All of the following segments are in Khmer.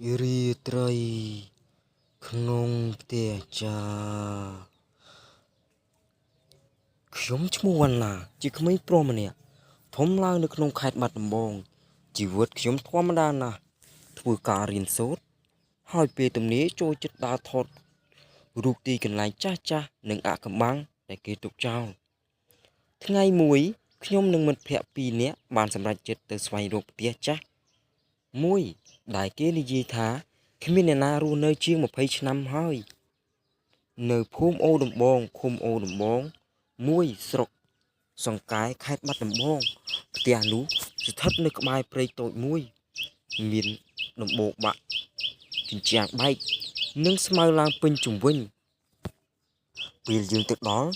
រីត្រីក្នុងផ្ទះចាខ្ញុំឈ្មោះវណ្ណាជាក្មេងប្រុសម្នាក់ធំឡើងនៅក្នុងខេត្តបាត់ដំបងជីវិតខ្ញុំធម្មតាណាស់ធ្វើការរៀនសូត្រហើយពេលទំនេរចូលចិត្តដើរថតរូបទីកន្លែងចាស់និងអាថ៌កំបាំងដែលគេទុកចោលថ្ងៃមួយខ្ញុំនិងមិត្តភ័ក្តិ2នាក់បានសម្រេចចិត្តទៅស្វែងរកផ្ទះចាស់មួយដែលគេនិយាយថាគ្មានអ្នកណារស់នៅជាង20ឆ្នាំហើយនៅភូមិអូដំបងឃុំអូដំបងមួយស្រុកសង្កែខេត្តបាត់ដំបងផ្ទះនោះស្ថិតនៅក្បែរព្រៃតូចមួយមានដំបូកបាក់ជញ្ជាំងបែកនិងស្មៅឡើងពេញជុំវិញពេលយើងទៅដល់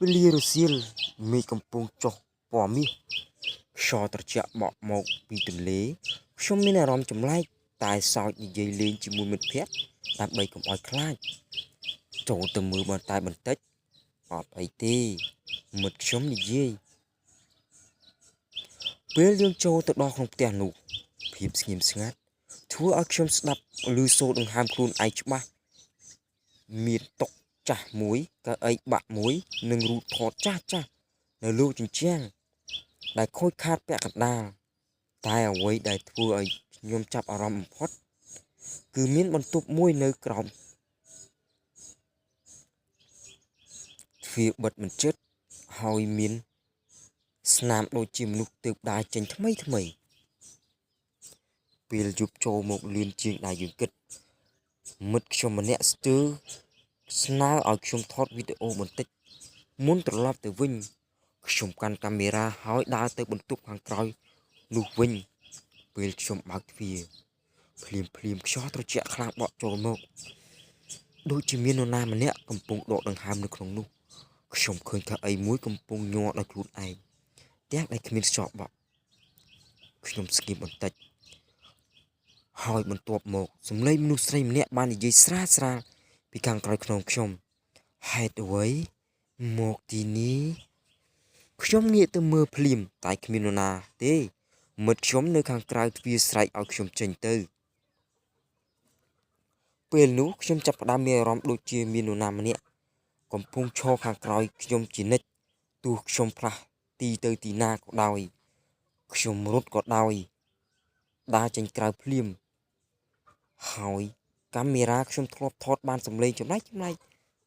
វេលារសៀលមេឃកំពុងចុះពណ៌មាសខ្យល់ត្រជាក់បក់មកពីទន្លេខ្ញុំមានអារម្មណ៍ចម្លែកតែសើចនិយាយលេងជាមួយមិត្តភ័ក្តិដើម្បីកុំឲ្យខ្លាចចូលទៅមើលបន្តិចអត់អីទេមិត្តខ្ញុំនិយាយពេលយើងចូលទៅដល់ក្នុងផ្ទះនោះភាពស្ងៀមស្ងាត់ធ្វើឲ្យខ្ញុំស្ដាប់ឮសូរដង្ហើមខ្លួនឯងច្បាស់មានតុចាស់មួយកៅអីបាក់មួយនិងរូបថតចាស់នៅលើជញ្ជាំងដែលខូចខាតពាក់កណ្ដាលតែអ្វីដែលធ្វើឲ្យខ្ញុំចាប់អារម្មណ៍បំផុតគឺមានបន្ទប់មួយនៅក្រោមទ្វារបិទមិនជិតហើយមានស្នាមដូចជាមនុស្សទើបដើរចេញថ្មីពេលយប់ចូលមកលឿនជាងដែលយើងគិតមិត្តខ្ញុំម្នាក់ស្នើឲ្យខ្ញុំថតវីដេអូបន្តិចមុនត្រឡប់ទៅវិញខ្ញុំកាន់កាមេរ៉ាហើយដើរទៅបន្ទប់ខាងក្រោយនោះវិញពេលខ្ញុំបើកទ្វារភ្លាមខ្យល់ត្រជាក់ខ្លាំងបក់ចូលមកដូចជាមាននរណាម្នាក់កំពុងដកដង្ហើមនៅក្នុងនោះខ្ញុំឃើញកៅអីមួយកំពុងញ័រដោយខ្លួនឯងទាំងដែលគ្មានខ្យល់បក់ខ្ញុំស្ងៀមបន្តិចហើយបន្ទាប់មកសំឡេងមនុស្សស្រីម្នាក់បាននិយាយស្រាលពីខាងក្រោយខ្នងខ្ញុំហេតុអ្វីមកទីនេះខ្ញុំងាកទៅមើលភ្លាមតែគ្មាននរណាទេមិត្តខ្ញុំនៅខាងក្រៅទ្វារស្រែកឲ្យខ្ញុំចេញទៅពេលនោះខ្ញុំចាប់ផ្ដើមមានអារម្មណ៍ដូចជាមាននរណាម្នាក់កំពុងឈរខាងក្រោយខ្ញុំជានិច្ចទោះខ្ញុំផ្លាស់ទីទៅទីណាក៏ដោយខ្ញុំរត់ក៏ដោយដើរចេញក្រៅភ្លាមហើយកាមេរ៉ាខ្ញុំធ្លាប់ថតបានសម្លេងចម្លែក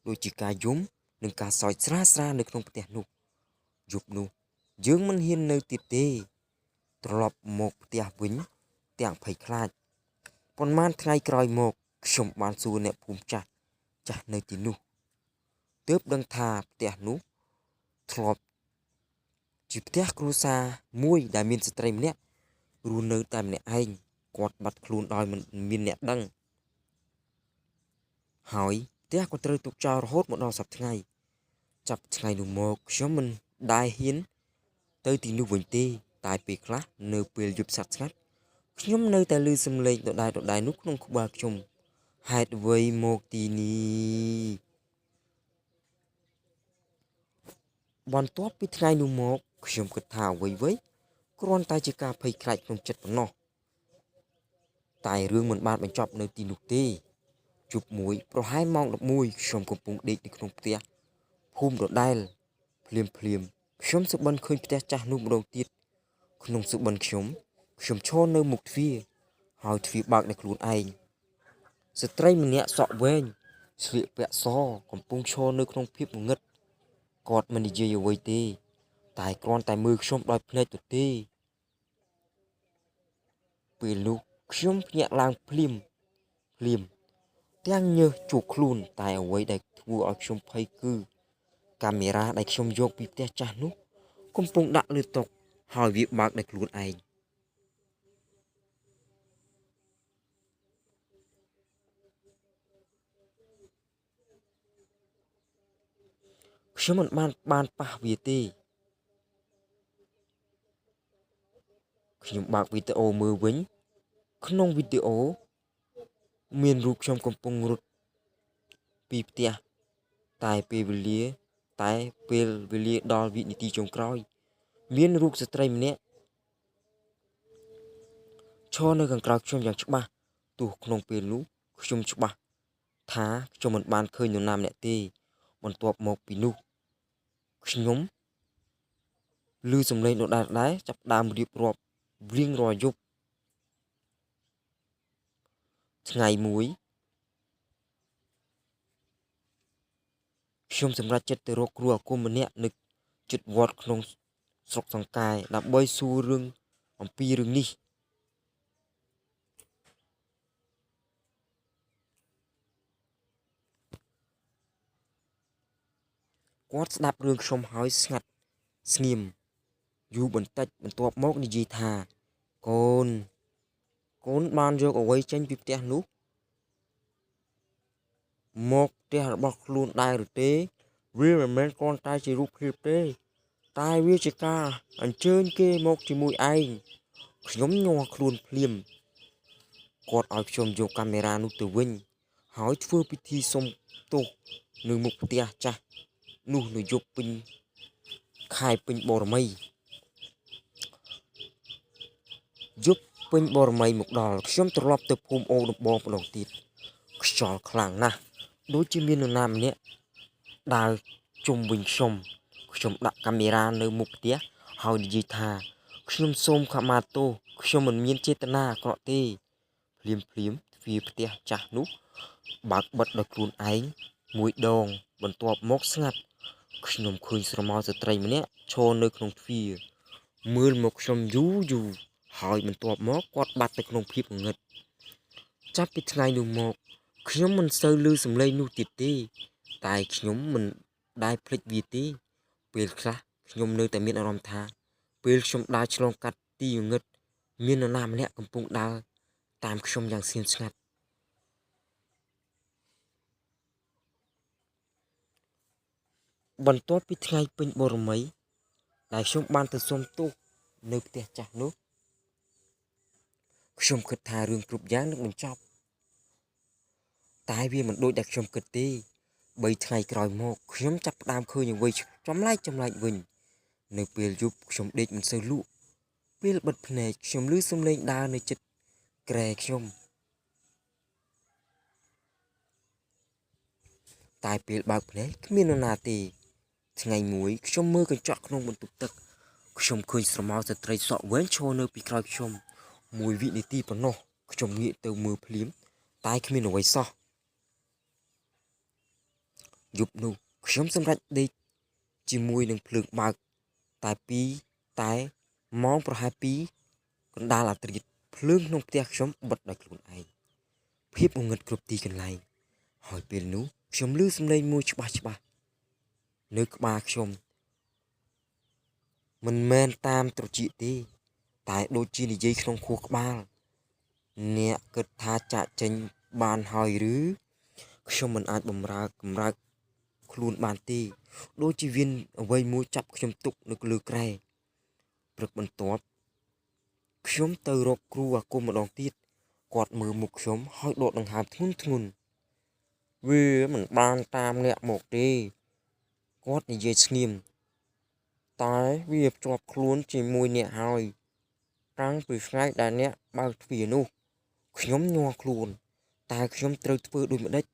ដូចជាការយំនិងការសើចស្រាលនៅក្នុងផ្ទះនោះយប់នោះយើងមិនហ៊ាននៅទៀតទេត្រឡប់មកផ្ទះវិញទាំងភ័យខ្លាចប៉ុន្មានថ្ងៃក្រោយមកខ្ញុំបានសួរអ្នកភូមិចាស់នៅទីនោះទើបដឹងថាផ្ទះនោះធ្លាប់ជាផ្ទះគ្រួសារមួយដែលមានស្ត្រីម្នាក់រស់នៅតែម្នាក់ឯងគាត់បាត់ខ្លួនដោយមិនមានអ្នកដឹងហើយផ្ទះក៏ត្រូវទុកចោលរហូតមកដល់សប្តាហ៍ថ្ងៃចាប់ថ្ងៃនោះមកខ្ញុំមិនដែលហ៊ានទៅទីនោះវិញទេតែពេលខ្លះនៅពេលយប់ស្ងាត់ខ្ញុំនៅតែឮសំឡេងដដែលនោះក្នុងក្បាលខ្ញុំហេតុអ្វីមកទីនេះបន្ទាប់ពីថ្ងៃនោះមកខ្ញុំគិតថាអ្វីគ្រាន់តែជាការភ័យខ្លាចក្នុងចិត្តប៉ុណ្ណោះតែរឿងមិនបានបញ្ចប់នៅទីនោះទេជប់មួយប្រហែលម៉ោង11ខ្ញុំកំពុងដេកនៅក្នុងផ្ទះភូមិដដែលភ្លាមខ្ញុំសុបិនឃើញផ្ទះចាស់នោះម្ដងទៀតក្នុងសុបិនខ្ញុំឈរនៅមុខទ្វារហើយទ្វារបើកដោយខ្លួនឯងស្ត្រីម្នាក់សក់វែងស្លៀកពាក់សកំពុងឈរនៅក្នុងភាពងងឹតគាត់មិននិយាយអ្វីទេតែគ្រាន់តែមើលខ្ញុំដោយភ្នែកទទេពេលនោះខ្ញុំភ្ញាក់ឡើងភ្លាមទាំងញើសជក់ខ្លួនតែអ្វីដែលធ្វើឲ្យខ្ញុំភ័យគឺកាមេរ៉ាដែលខ្ញុំយកពីផ្ទះចាស់នោះកំពុងដាក់លើតុហើយវាបើកដោយខ្លួនឯងខ្ញុំមិនបានប៉ះវាទេខ្ញុំបើកវីដេអូមើលវិញក្នុងវីដេអូមានរូបខ្ញុំកំពុងរត់ពីផ្ទះតែពេលវេលាដល់វិនាទីចុងក្រោយមានរូបស្ត្រីម្នាក់ឈរនៅខាងក្រៅខ្ញុំយ៉ាងច្បាស់ ទោះក្នុងពេលនោះខ្ញុំច្បាស់ថាខ្ញុំមិនបានឃើញនរណាម្នាក់ទេបន្ទាប់មកពីនោះខ្ញុំឮសំឡេងដដែលចាប់ដើមរៀបរាប់រៀងរាល់យប់ថ្ងៃមួយខ្ញុំសម្រេចចិត្តទៅរកគ្រូអាគមម្នាក់នៅជិតវត្តក្នុងស្រុកសង្កែដើម្បីសួររឿងអំពីរឿងនេះគាត់ស្ដាប់រឿងខ្ញុំហើយស្ងាត់ស្ងៀមយូរបន្តិចបន្ទាប់មកនិយាយថាកូនកូនបានយកអ្វីចេញពីផ្ទះនោះមកផ្ទះរបស់ខ្លួនដែរឬទេវាមិនមែនគ្រាន់តែជារូបភាពទេតែវាជាការអញ្ជើញគេមកជាមួយឯងខ្ញុំញ័រខ្លួនភ្លាមគាត់ឲ្យខ្ញុំយកកាមេរ៉ានោះទៅវិញហើយធ្វើពិធីសុំទោសនៅមុខផ្ទះចាស់នោះនៅយប់ពេញខែពេញបរមីយប់ពេញបរមីមកដល់ខ្ញុំត្រឡប់ទៅភូមិអូដំបងម្ដងទៀតខ្យល់ខ្លាំងណាស់ដូចជាមាននរណាម្នាក់ដើរជុំវិញខ្ញុំដាក់កាមេរ៉ានៅមុខផ្ទះហើយនិយាយថាខ្ញុំសូមខមាទោសខ្ញុំមិនមានចេតនាអាក្រក់ទេភ្លាមទ្វារផ្ទះចាស់នោះបើកបិទដោយខ្លួនឯងមួយដងបន្ទាប់មកស្ងាត់ខ្ញុំឃើញស្រមោលស្ត្រីម្នាក់ឈរនៅក្នុងទ្វារមើលមកខ្ញុំយូរហើយបន្ទាប់មកគាត់បាត់ទៅក្នុងភាពងងឹតចាប់ពីថ្ងៃនោះមកខ្ញុំមិនសូវឮសំឡេងនោះទៀតទេតែខ្ញុំមិនដែលភ្លេចវាទេពេលខ្លះខ្ញុំនៅតែមានអារម្មណ៍ថាពេលខ្ញុំដើរឆ្លងកាត់ទីងងឹតមាននរណាម្នាក់កំពុងដើរតាមខ្ញុំយ៉ាងស្ងៀមស្ងាត់បន្ទាប់ពីថ្ងៃពេញបូរមីដែលខ្ញុំបានទៅសុំទោសនៅផ្ទះចាស់នោះខ្ញុំគិតថារឿងគ្រប់យ៉ាងនឹងបញ្ចប់តែវាមិនដូចដែលខ្ញុំគិតទេ3ថ្ងៃក្រោយមកខ្ញុំចាប់ផ្ដើមឃើញអ្វីចម្លែកវិញនៅពេលយប់ខ្ញុំដេកមិនសូវលក់ពេលបិទភ្នែកខ្ញុំឮសំឡេងដើរនៅជិតក្រែខ្ញុំតែពេលបើកភ្នែកគ្មាននរណាទេថ្ងៃមួយខ្ញុំមើលកញ្ចក់ក្នុងបន្ទប់ទឹកខ្ញុំឃើញស្រមោលស្ត្រីសក់វែងឈរនៅពីក្រោយខ្ញុំមួយវិនាទីប៉ុណ្ណោះខ្ញុំងាកទៅមើលភ្លាមតែគ្មានអ្វីសោះយប់នោះខ្ញុំសម្រេចដេកជាមួយនឹងភ្លើងបើកតែម៉ោងប្រហែល2កណ្ដាលអាធ្រាត្រភ្លើងក្នុងផ្ទះខ្ញុំបិទដោយខ្លួនឯងភាពងងឹតគ្រប់ទីកន្លែងហើយពេលនោះខ្ញុំឮសំឡេងមួយច្បាស់នៅក្បាលខ្ញុំមិនមែនតាមត្រចៀកទេតែដូចជានិយាយក្នុងខួរក្បាលអ្នកគិតថាចាក់ចេញបានហើយឬខ្ញុំមិនអាចបំរើកម្រើកខ្លួនបានទេដូចជាមានអ្វីមួយចាប់ខ្ញុំទុកនៅលើក្រែព្រឹកបន្ទាប់ខ្ញុំទៅរកគ្រូអាគមម្ដងទៀតគាត់មើលមុខខ្ញុំហើយដកដង្ហើមធ្ងន់វាមិនបានតាមអ្នកមកទេគាត់និយាយស្ងៀមតែវាភ្ជាប់ខ្លួនជាមួយអ្នកហើយតាំងពីថ្ងៃដែលអ្នកបើកទ្វារនោះខ្ញុំញ័រខ្លួនតែខ្ញុំត្រូវធ្វើដូចម្ដេច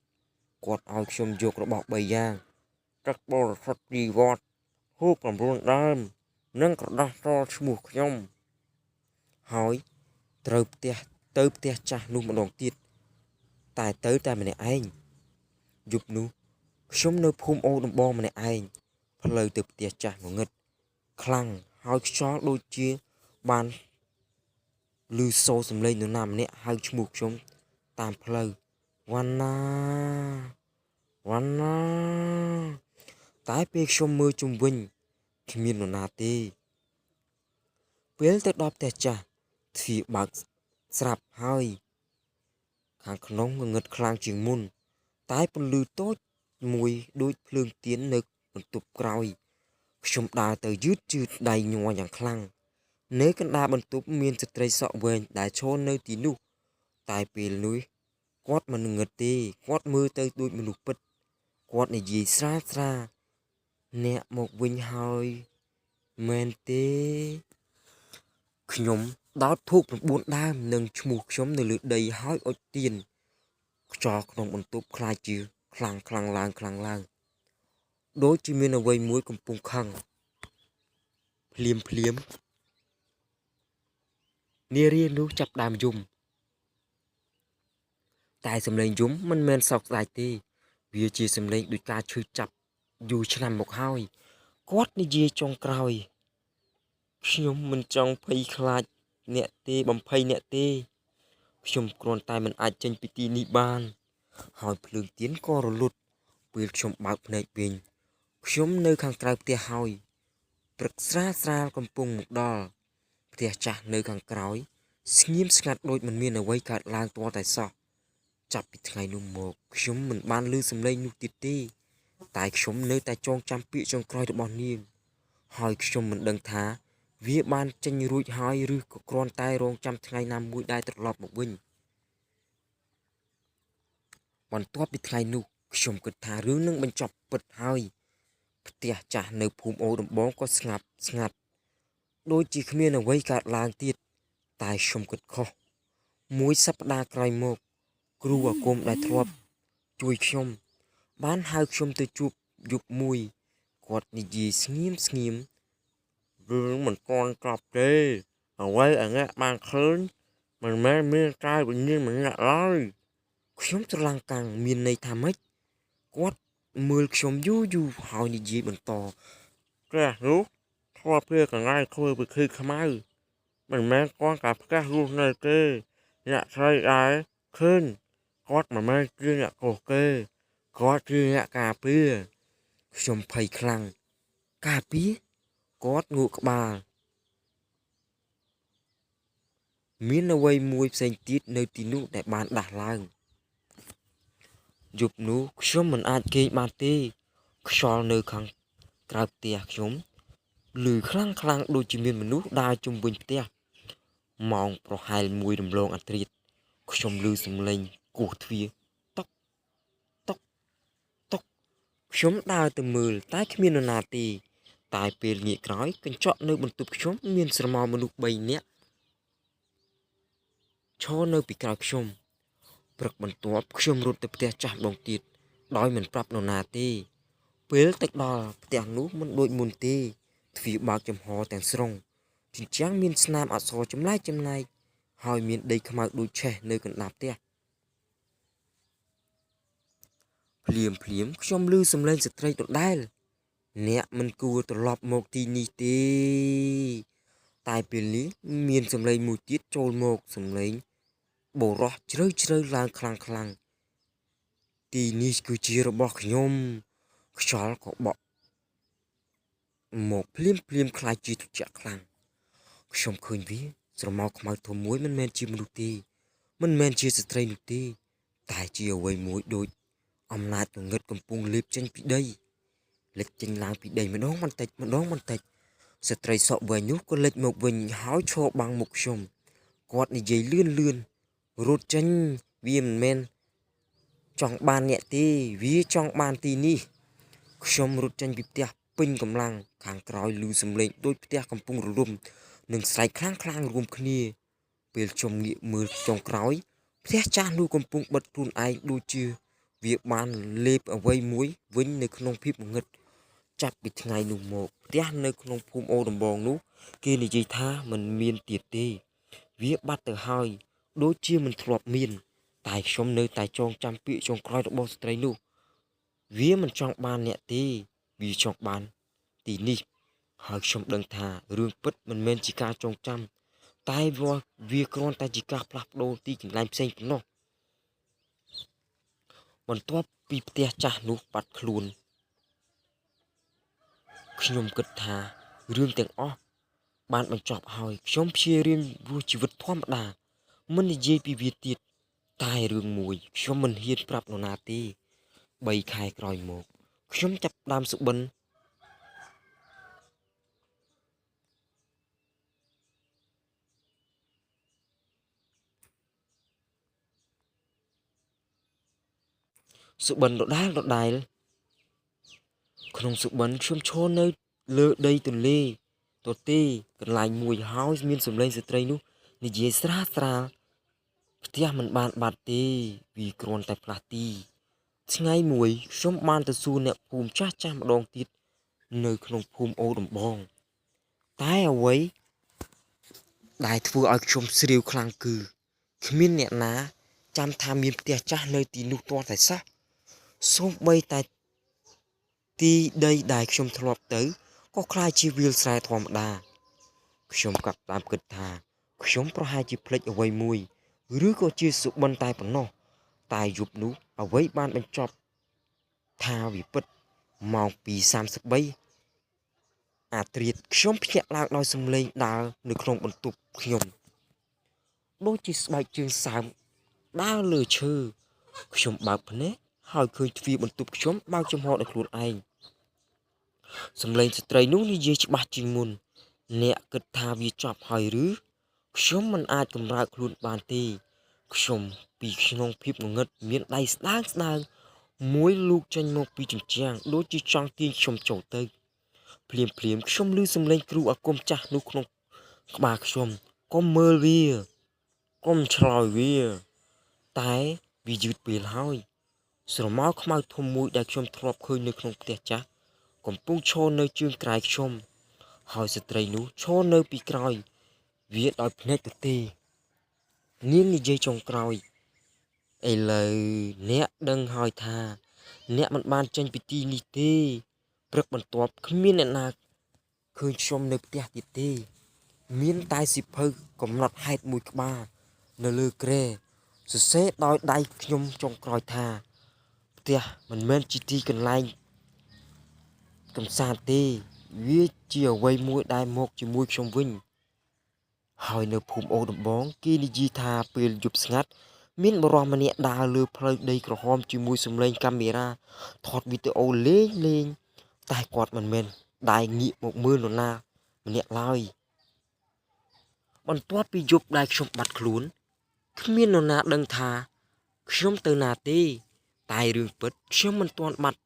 គាត់ឲ្យខ្ញុំយករបស់3យ៉ាងទឹកបរិសុទ្ធពីវត្តហូប9ដើមនិងក្រដាសសឈ្មោះខ្ញុំហើយត្រូវទៅផ្ទះចាស់នោះម្ដងទៀតតែម្នាក់ឯងយប់នោះខ្ញុំនៅភូមិអូដំបងម្នាក់ឯងផ្លូវទៅផ្ទះចាស់ងងឹតខ្លាំងហើយខ្យល់ដូចជាបានឮសូរសំឡេងនរណាម្នាក់ហៅឈ្មោះខ្ញុំតាមផ្លូវវណ្ណាតែពេលខ្ញុំមើលជុំវិញគ្មាននរណាទេពេលទៅដល់ផ្ទះចាស់ទ្វារបើកស្រាប់ហើយខាងក្នុងងងឹតខ្លាំងជាងមុនតែពន្លឺតូចមួយដូចភ្លើងទៀននៅបន្ទប់ក្រោយខ្ញុំដើរទៅយឺតដៃញ័រយ៉ាងខ្លាំងនៅកណ្ដាលបន្ទប់មានស្ត្រីសក់វែងដែលឈរនៅទីនោះតែពេលនោះគាត់មិនងឹតទេគាត់មើលទៅដូចមនុស្សពិតគាត់និយាយស្រាលអ្នកមកវិញហើយមែនទេ ខ្ញុំដោតធូប9ដើមនិងឈ្មោះខ្ញុំនៅលើដីហើយអុជទៀនខ្យល់ក្នុងបន្ទប់ខ្លាចជាខ្លាំងឡើងដូចជាមានអ្វីមួយកំពុងខឹងភ្លាមនារីនោះចាប់ដើមយំតែសំឡេងយំមិនមែនសោកស្ដាយទេវាជាសំឡេងដូចការឈឺចាប់យូរឆ្នាំមកហើយគាត់និយាយចុងក្រោយខ្ញុំមិនចង់ភ័យខ្លាចអ្នកទេបំភ័យអ្នកទេខ្ញុំគ្រាន់តែមិនអាចចេញពីទីនេះបានហើយភ្លើងទៀនក៏រលត់ពេលខ្ញុំបើកភ្នែកវិញខ្ញុំនៅខាងក្រៅផ្ទះហើយព្រឹកស្រាលកំពុងមកដល់ផ្ទះចាស់នៅខាងក្រោយស្ងៀមស្ងាត់ដូចមិនមានអ្វីកើតឡើងទាល់តែសោះចាប់ពីថ្ងៃនោះមកខ្ញុំមិនបានឮសំឡេងនោះទៀតទេតែខ្ញុំនៅតែចងចាំពាក្យចុងក្រោយរបស់នាងហើយខ្ញុំមិនដឹងថាវាបានចេញរួចហើយឬក៏គ្រាន់តែរងចាំថ្ងៃណាមួយដែលត្រឡប់មកវិញបន្ទាប់ពីថ្ងៃនោះខ្ញុំគិតថារឿងនឹងបញ្ចប់ពិតហើយផ្ទះចាស់នៅភូមិអូដំបងក៏ស្ងាត់ដូចជាគ្មានអ្វីកើតឡើងទៀតតែខ្ញុំគិតខុសមួយសប្តាហ៍ក្រោយមកគ្រូអាគមដែលធ្លាប់ជួយខ្ញុំបានហៅខ្ញុំទៅជួបយប់មួយគាត់និយាយស្ងៀមរឿងមិនទាន់ចប់ទេអ្វីអាអ្នកបានឃើញមិនមែនមានកាយវិញ្ញាណម្នាក់ឡើយខ្ញុំស្រឡាំងកាំងមានន័យថាម៉េចគាត់មើលខ្ញុំយូរហើយនិយាយបន្តផ្ទះនោះធ្លាប់ជាកន្លែងធ្វើពិធីខ្មៅមិនមែនគ្រាន់តែផ្ទះរស់នៅទេអ្នកស្រីដែរឃើញគាត់មិនមែនជាអ្នកខុសគេគាត់ជាអ្នកការពារខ្ញុំភ័យខ្លាំងការពារគាត់ងក់ក្បាលមានអ្វីមួយផ្សេងទៀតនៅទីនោះដែលបានដាស់ឡើងយប់នោះខ្ញុំមិនអាចគេងបានទេខ្យល់នៅខាងក្រៅផ្ទះខ្ញុំឮខ្លាំងដូចជាមានមនុស្សដើរជុំវិញផ្ទះម៉ោងប្រហែល1រំលងអធ្រាត្រខ្ញុំឮសំឡេងគោះទ្វារតុកតុកខ្ញុំដើរទៅមើលតែគ្មាននរណាទេតែពេលងាកក្រោយកញ្ចក់នៅបន្ទប់ខ្ញុំមានស្រមោលមនុស្ស3នាក់ឈរនៅពីក្រោយខ្ញុំព្រឹកបន្ទាប់ខ្ញុំរត់ទៅផ្ទះចាស់ម្ដងទៀតដោយមិនប្រាប់នរណាទេពេលទៅដល់ផ្ទះនោះមិនដូចមុនទេទ្វារបើកចំហទាំងស្រុងជញ្ជាំងមានស្នាមអក្សរចម្លែកហើយមានដីខ្មៅដូចឆេះនៅកណ្ដាលផ្ទះភ្លាមខ្ញុំឮសំឡេងស្ត្រីដដែលអ្នកមិនគួរត្រឡប់មកទីនេះទេតែពេលនេះមានសំឡេងមួយទៀតចូលមកសំឡេងបុរសជ្រៅឡើងខ្លាំងទីនេះគឺជារបស់ខ្ញុំខ្យល់ក៏បក់មកភ្លាមខ្លាចជាត្រជាក់ខ្លាំងខ្ញុំឃើញវាស្រមោលខ្មៅធំមួយមិនមែនជាមនុស្សទេមិនមែនជាស្ត្រីនោះទេតែជាអ្វីមួយដូចអំណាចងឹតកំពុងលេបចេញពីដីលេចចេញឡើងពីដីម្ដងបន្តិចស្ត្រីសក់វែងនោះក៏លេចមកវិញហើយឈរបាំងមុខខ្ញុំគាត់និយាយលឿនរត់ចេញវាមិនមែនចង់បានអ្នកទេវាចង់បានទីនេះខ្ញុំរត់ចេញពីផ្ទះពេញកម្លាំងខាងក្រោយឮសំឡេងដូចផ្ទះកំពុងរលំនិងស្រែកខ្លាំងរួមគ្នាពេលខ្ញុំងាកមើលចុងក្រោយផ្ទះចាស់នោះកំពុងបិទខ្លួនឯងដូចជាវាបានលេបអ្វីមួយវិញនៅក្នុងភាពងងឹតចាប់ពីថ្ងៃនោះមកផ្ទះនៅក្នុងភូមិអូដំបងនោះគេនិយាយថាមិនមានទៀតទេវាបាត់ទៅហើយដូចជាមិនធ្លាប់មានតែខ្ញុំនៅតែចងចាំពាក្យចុងក្រោយរបស់ស្ត្រីនោះវាមិនចង់បានអ្នកទេវាចង់បានទីនេះហើយខ្ញុំដឹងថារឿងពិតមិនមែនជាការចងចាំតែវាគ្រាន់តែជាការផ្លាស់ប្ដូរទីកន្លែងផ្សេងប៉ុណ្ណោះបន្ទាប់ពីផ្ទះចាស់នោះបាត់ខ្លួនខ្ញុំគិតថារឿងទាំងអស់បានបញ្ចប់ហើយខ្ញុំព្យាយាមរស់ជីវិតធម្មតាមិននិយាយពីវាទៀតតែរឿងមួយខ្ញុំមិនហ៊ានប្រាប់នរណាទេ3ខែក្រោយមកខ្ញុំចាប់ដើមសុបិនដដែលក្នុងសុបិនខ្ញុំឈរនៅលើដីទន្លេ ទទេកន្លែងមួយហើយមានសម្លេងស្ត្រីនោះនិយាយស្រាលផ្ទះមិនបានបាត់ទេវាគ្រាន់តែផ្លាស់ទីថ្ងៃមួយខ្ញុំបានទៅសួរអ្នកភូមិចាស់ម្ដងទៀតនៅក្នុងភូមិអូដំបងតែអ្វីដែលធ្វើឲ្យខ្ញុំស្រាវខ្លាំងគឺគ្មានអ្នកណាចាំថាមានផ្ទះចាស់នៅទីនោះទាល់តែសោះសូម្បីតែទីដីដែលខ្ញុំធ្លាប់ទៅក៏คล้ายជាវាលស្រែធម្មតាខ្ញុំក៏តាមគិតថាខ្ញុំប្រហែលជាភ្លេចអ្វីមួយឬក៏ជាសុបិនតែប៉ុណ្ណោះតែយប់នោះអ្វីបានបញ្ចប់ថាវាពិតម៉ោង 2:33 អាត្រៀតខ្ញុំភ្ញាក់ឡើងដោយសំឡេងដើរនៅក្នុងបន្ទប់ខ្ញុំដូចជាស្បែកជើងសើមដើរលើឈើខ្ញុំបើកភ្នែកហើយឃើញទ្វារបន្ទប់ខ្ញុំបើកចំហដោយខ្លួនឯងសំឡេងស្ត្រីនោះនិយាយច្បាស់ជាងមុនអ្នកគិតថាវាចប់ហើយឬខ្ញុំមិនអាចកម្រើកខ្លួនបានទេខ្ញុំពីក្នុងភាពងងឹតមានដៃស្ដើងមួយលូកចេញមកពីជញ្ជាំងដូចជាចង់ទាញខ្ញុំចូលទៅភ្លាមខ្ញុំឮសំឡេងគ្រូអាគមចាស់នោះក្នុងក្បាលខ្ញុំកុំមើលវាកុំឆ្លើយវាតែវាយឺតពេលហើយស្រមោលខ្មៅធំមួយដែលខ្ញុំធ្លាប់ឃើញនៅក្នុងផ្ទះចាស់កំពុងឈរនៅជើងក្រែខ្ញុំហើយស្ត្រីនោះឈរនៅពីក្រោយវាដោយភ្នែកទទេនាងនិយាយចុងក្រោយឥឡូវអ្នកដឹងហើយថាអ្នកមិនបានចេញពីទីនេះទេព្រឹកបន្ទាប់គ្មានអ្នកណាឃើញខ្ញុំនៅផ្ទះទៀតទេមានតែសិភៅកំណត់ហេតុមួយក្បាលនៅលើគ្រែសរសេរដោយដៃខ្ញុំចុងក្រោយថាផ្ទះមិនមែនជាទីកន្លែងកំសាន្តទេវាជាអ្វីមួយដែលមកជាមួយខ្ញុំវិញហើយនៅភូមិអូដំបងគេនិយាយថាពេលយប់ស្ងាត់មានបរិសម្នាក់ដើរលើផ្លូវដីក្រហមជាមួយសំឡេងកាមេរ៉ាថតវីដេអូលេងតែគាត់មិនមែនដែលងាកមកមើលនរណាម្នាក់ឡើយបន្ទាប់ពីយប់ដែលខ្ញុំបាត់ខ្លួនគ្មាននរណាដឹងថាខ្ញុំទៅណាទេតែរឿងពិតខ្ញុំមិនទាន់បាត់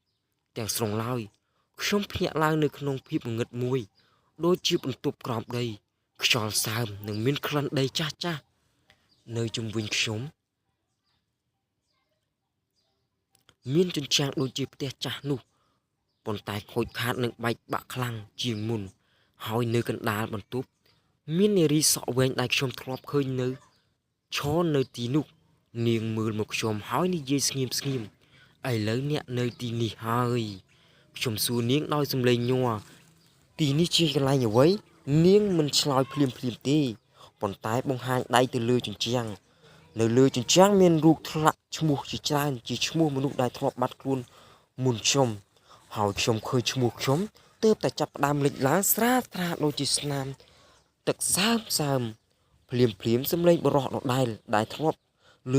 ទាំងស្រុងឡើយខ្ញុំភ្ញាក់ឡើងនៅក្នុងភាពងងឹតមួយដូចជាបន្ទប់ក្រោមដីខ្យល់សើមនិងមានក្លិនដីចាស់នៅជុំវិញខ្ញុំមានជញ្ជាំងដូចជាផ្ទះចាស់នោះប៉ុន្តែខូចខាតនិងបែកបាក់ខ្លាំងជាងមុនហើយនៅកណ្ដាលបន្ទប់មាននារីសក់វែងដែលខ្ញុំធ្លាប់ឃើញនៅឈរនៅទីនោះនាងមើលមកខ្ញុំហើយនិយាយស្ងៀមឥឡូវអ្នកនៅទីនេះហើយខ្ញុំសួរនាងដោយសំឡេងញ័រទីនេះជាកន្លែងអ្វីនាងមិនឆ្លើយភ្លាមទេប៉ុន្តែបង្ហាញដៃទៅលើជញ្ជាំងនៅលើជញ្ជាំងមានរូបធ្លាក់ឈ្មោះជាច្រើនជាឈ្មោះមនុស្សដែលធ្លាប់បាត់ខ្លួនមុនខ្ញុំហើយខ្ញុំឃើញឈ្មោះខ្ញុំទើបតែចាប់ផ្ដើមលេចឡើងស្រាលដូចជាស្នាមទឹកសើមភ្លាមសំឡេងបរោះដដែលធ្លាប់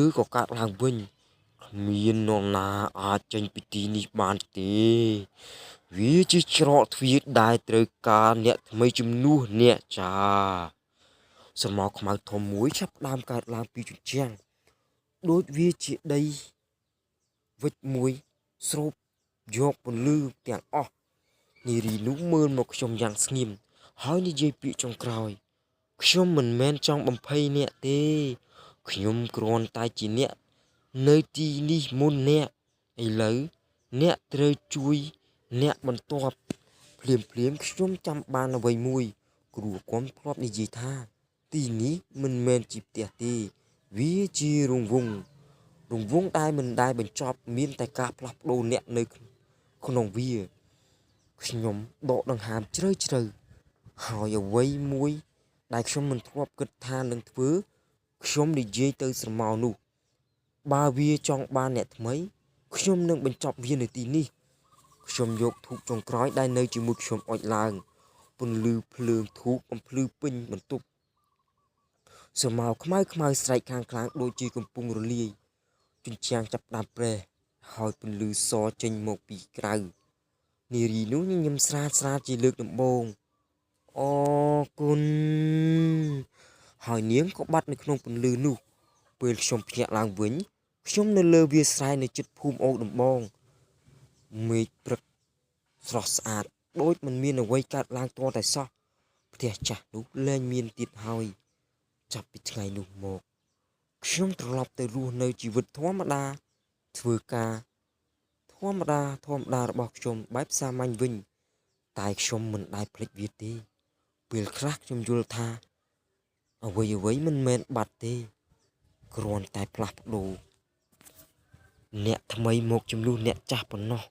ឬក៏កើតឡើងវិញគ្មាននរណាអាចចេញពីទីនេះបានទេវាជាច្រកទ្វារដែលត្រូវការអ្នកថ្មីជំនួសអ្នកចាស្រមោលខ្មៅធំមួយចាប់ផ្ដើមកើតឡើងពីជញ្ជាំងដូចវាជាដីវិចមួយស្រូបយកពន្លឺទាំងអស់នារីនោះមើលមកខ្ញុំយ៉ាងស្ងៀមហើយនិយាយពាក្យចុងក្រោយខ្ញុំមិនមែនចង់បំភ័យអ្នកទេខ្ញុំគ្រាន់តែជាអ្នកនៅទីនេះមុនអ្នកឥឡូវអ្នកត្រូវជួយអ្នកបន្ទាប់ភ្លាមខ្ញុំចាំបានអ្វីមួយគ្រូគំធ្លាប់និយាយថាទីនេះមិនមែនជាផ្ទះទេវាជារង្វង់ដែលមិនដែលបញ្ចប់មានតែការផ្លាស់ប្ដូរអ្នកនៅក្នុងវាខ្ញុំដកដង្ហើមជ្រៅហើយអ្វីមួយដែលខ្ញុំមិនធ្លាប់គិតថានឹងធ្វើខ្ញុំនិយាយទៅស្រមោលនោះបើវាចង់បានអ្នកថ្មីខ្ញុំនឹងបញ្ចប់វានៅទីនេះខ្ញុំយកធូបចុងក្រោយដែលនៅជាមួយខ្ញុំអុជឡើងពន្លឺភ្លើងធូបបំភ្លឺពេញបន្ទប់ស្រមោលខ្មៅស្រែកខាងដូចជាកំពុងរលាយជញ្ជាំងចាប់ផ្ដើមប្រេះហើយពន្លឺសចេញមកពីក្រៅនារីនោះញញឹមស្រាលជាលើកដំបូងអរគុណហើយនាងក៏បាត់នៅក្នុងពន្លឺនោះពេលខ្ញុំភ្ញាក់ឡើងវិញខ្ញុំនៅលើវាលស្រែនៅជិតភូមិអូដំបងមេឃព្រឹកស្រស់ស្អាតដូចមិនមានអ្វីកើតឡើងទាល់តែសោះ ផ្ទះចាស់នោះលែងមានទៀតហើយចាប់ពីថ្ងៃនោះមកខ្ញុំត្រឡប់ទៅរស់នៅជីវិតធម្មតាធ្វើការធម្មតារបស់ខ្ញុំបែបសាមញ្ញវិញតែខ្ញុំមិនដែលភ្លេចវាទេពេលខ្លះខ្ញុំយល់ថាអ្វីមិនមែនបាត់ទេគ្រាន់តែផ្លាស់ប្ដូរអ្នកថ្មីមកជំនួសអ្នកចាស់ប៉ុណ្ណោះ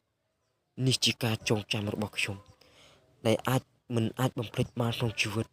នេះជាការចងចាំរបស់ខ្ញុំដែលមិនអាចបំភ្លេចបានក្នុងជីវិត